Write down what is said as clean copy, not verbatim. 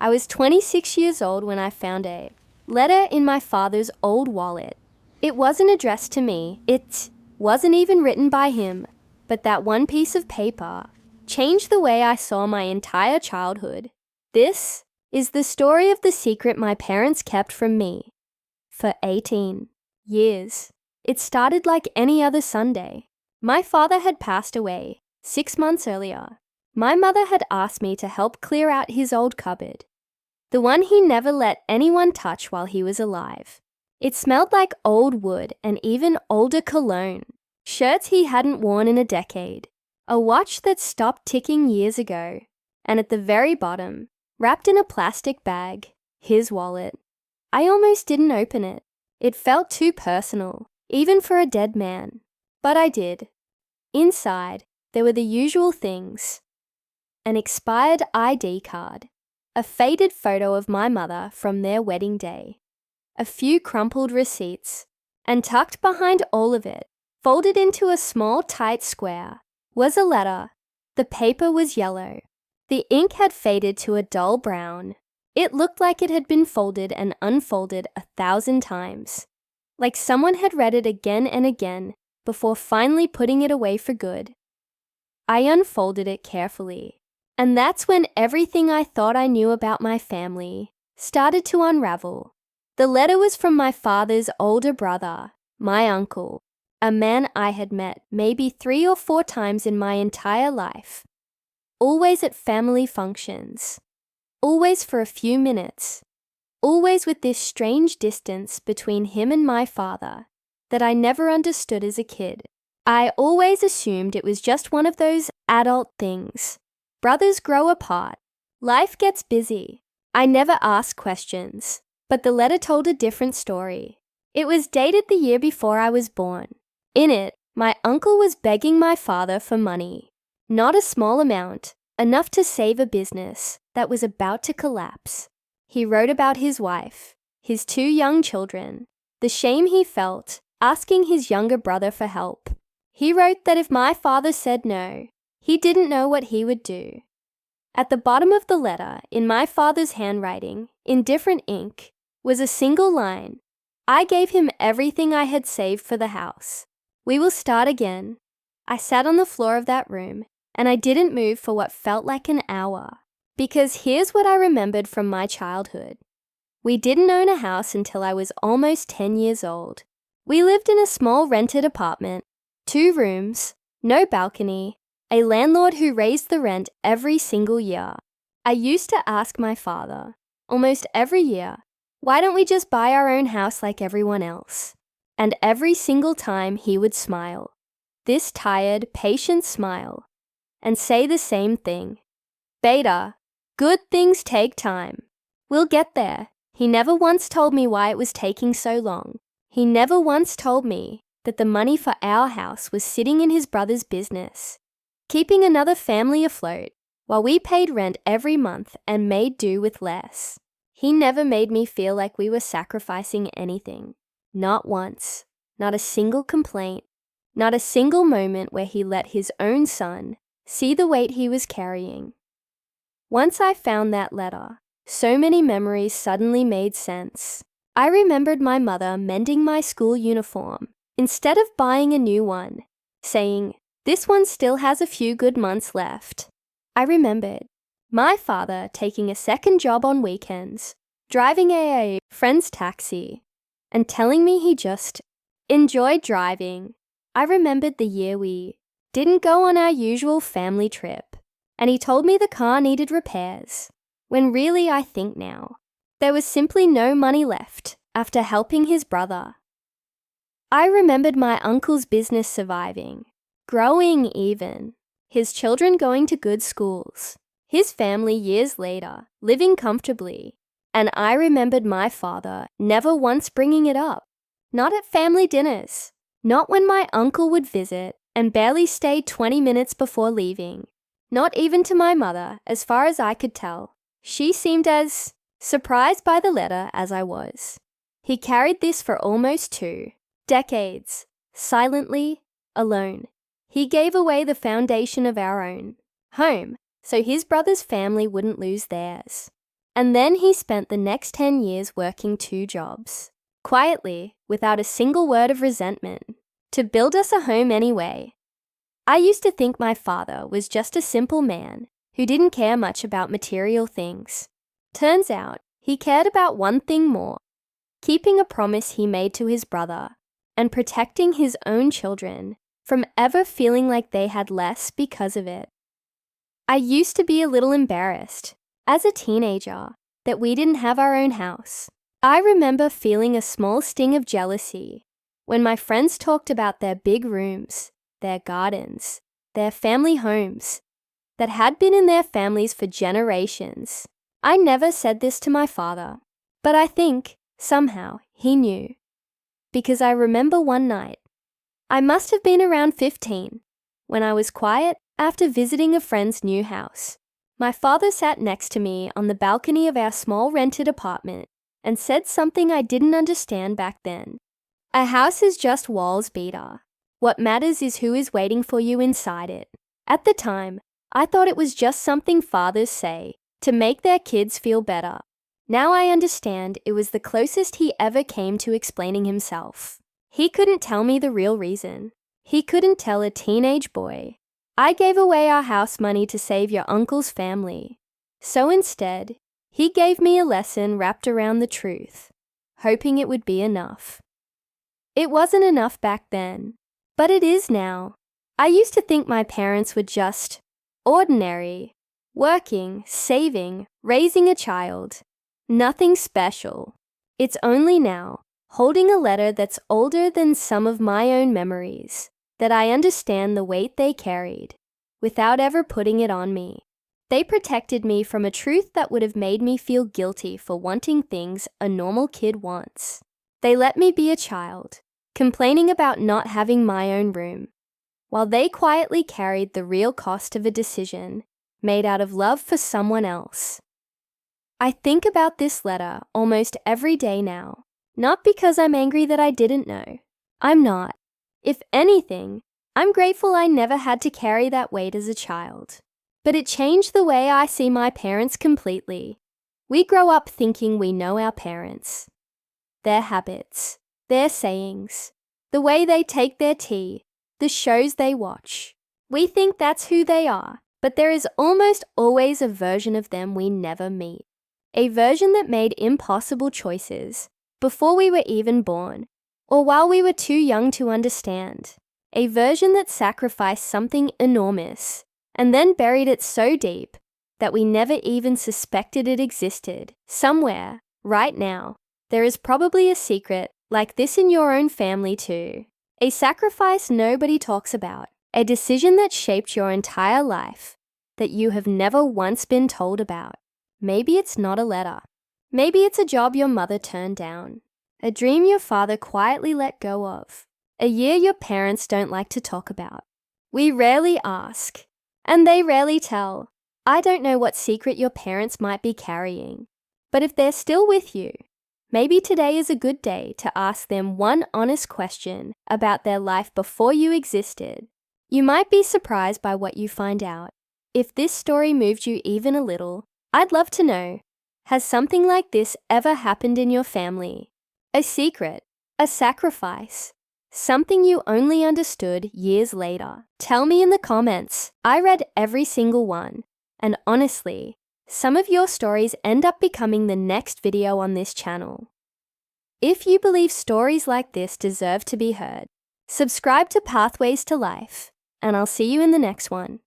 I was 26 years old when I found a letter in my father's old wallet. It wasn't addressed to me. It wasn't even written by him. But that one piece of paper changed the way I saw my entire childhood. This is the story of the secret my parents kept from me for 18 years. It started like any other Sunday. My father had passed away 6 months earlier. My mother had asked me to help clear out his old cupboard, the one he never let anyone touch while he was alive. It smelled like old wood and even older cologne, shirts he hadn't worn in a decade, a watch that stopped ticking years ago, and at the very bottom, wrapped in a plastic bag, his wallet. I almost didn't open it. It felt too personal, even for a dead man. But I did. Inside, there were the usual things: an expired ID card, a faded photo of my mother from their wedding day, a few crumpled receipts, and tucked behind all of it, folded into a small tight square, was a letter. The paper was yellow. The ink had faded to a dull brown. It looked like it had been folded and unfolded 1,000 times, like someone had read it again and again before finally putting it away for good. I unfolded it carefully, and that's when everything I thought I knew about my family started to unravel. The letter was from my father's older brother, my uncle, a man I had met maybe 3 or 4 times in my entire life, always at family functions, always for a few minutes, always with this strange distance between him and my father that I never understood as a kid. I always assumed it was just one of those adult things. Brothers grow apart. Life gets busy. I never asked questions, but the letter told a different story. It was dated the year before I was born. In it, my uncle was begging my father for money. Not a small amount, enough to save a business that was about to collapse. He wrote about his wife, his 2 young children, the shame he felt asking his younger brother for help. He wrote that if my father said no, he didn't know what he would do. At the bottom of the letter, in my father's handwriting, in different ink, was a single line: I gave him everything I had saved for the house. We will start again. I sat on the floor of that room, and I didn't move for what felt like an hour. Because here's what I remembered from my childhood. We didn't own a house until I was almost 10 years old. We lived in a small rented apartment, 2 rooms, no balcony, a landlord who raised the rent every single year. I used to ask my father, almost every year, why don't we just buy our own house like everyone else? And every single time he would smile, this tired, patient smile, and say the same thing: Beta, good things take time. We'll get there. He never once told me why it was taking so long. He never once told me that the money for our house was sitting in his brother's business, keeping another family afloat while we paid rent every month and made do with less. He never made me feel like we were sacrificing anything. Not once. Not a single complaint. Not a single moment where he let his own son see the weight he was carrying. Once I found that letter, so many memories suddenly made sense. I remembered my mother mending my school uniform instead of buying a new one, saying, "This one still has a few good months left." I remembered my father taking a second job on weekends, driving a friend's taxi, and telling me he just enjoyed driving. I remembered the year we didn't go on our usual family trip, and he told me the car needed repairs, when really I think now, there was simply no money left after helping his brother. I remembered my uncle's business surviving, growing even, his children going to good schools, his family years later living comfortably, and I remembered my father never once bringing it up, not at family dinners, not when my uncle would visit and barely stay 20 minutes before leaving, not even to my mother, as far as I could tell. She seemed as surprised by the letter as I was. He carried this for almost 2 decades, silently, alone. He gave away the foundation of our own home so his brother's family wouldn't lose theirs. And then he spent the next 10 years working 2 jobs, quietly, without a single word of resentment, to build us a home anyway. I used to think my father was just a simple man who didn't care much about material things. Turns out, he cared about one thing more: keeping a promise he made to his brother and protecting his own children from ever feeling like they had less because of it. I used to be a little embarrassed, as a teenager, that we didn't have our own house. I remember feeling a small sting of jealousy when my friends talked about their big rooms, their gardens, their family homes that had been in their families for generations. I never said this to my father, but I think, somehow, he knew. Because I remember one night, I must have been around 15, when I was quiet after visiting a friend's new house. My father sat next to me on the balcony of our small rented apartment and said something I didn't understand back then. A house is just walls, Beta. What matters is who is waiting for you inside it. At the time, I thought it was just something fathers say to make their kids feel better. Now I understand it was the closest he ever came to explaining himself. He couldn't tell me the real reason. He couldn't tell a teenage boy, "I gave away our house money to save your uncle's family." So instead, he gave me a lesson wrapped around the truth, hoping it would be enough. It wasn't enough back then, but it is now. I used to think my parents were just ordinary, working, saving, raising a child. Nothing special. It's only now, holding a letter that's older than some of my own memories, that I understand the weight they carried, without ever putting it on me. They protected me from a truth that would have made me feel guilty for wanting things a normal kid wants. They let me be a child, complaining about not having my own room, while they quietly carried the real cost of a decision made out of love for someone else. I think about this letter almost every day now, not because I'm angry that I didn't know. I'm not. If anything, I'm grateful I never had to carry that weight as a child. But it changed the way I see my parents completely. We grow up thinking we know our parents, their habits, their sayings, the way they take their tea, the shows they watch. We think that's who they are, but there is almost always a version of them we never meet. A version that made impossible choices before we were even born, or while we were too young to understand. A version that sacrificed something enormous and then buried it so deep that we never even suspected it existed. Somewhere, right now, there is probably a secret like this in your own family too. A sacrifice nobody talks about. A decision that shaped your entire life that you have never once been told about. Maybe it's not a letter. Maybe it's a job your mother turned down. A dream your father quietly let go of. A year your parents don't like to talk about. We rarely ask, and they rarely tell. I don't know what secret your parents might be carrying, but if they're still with you, maybe today is a good day to ask them one honest question about their life before you existed. You might be surprised by what you find out. If this story moved you even a little, I'd love to know. Has something like this ever happened in your family? A secret, a sacrifice, something you only understood years later. Tell me in the comments. I read every single one, and honestly, some of your stories end up becoming the next video on this channel. If you believe stories like this deserve to be heard, subscribe to Pathways to Life, and I'll see you in the next one.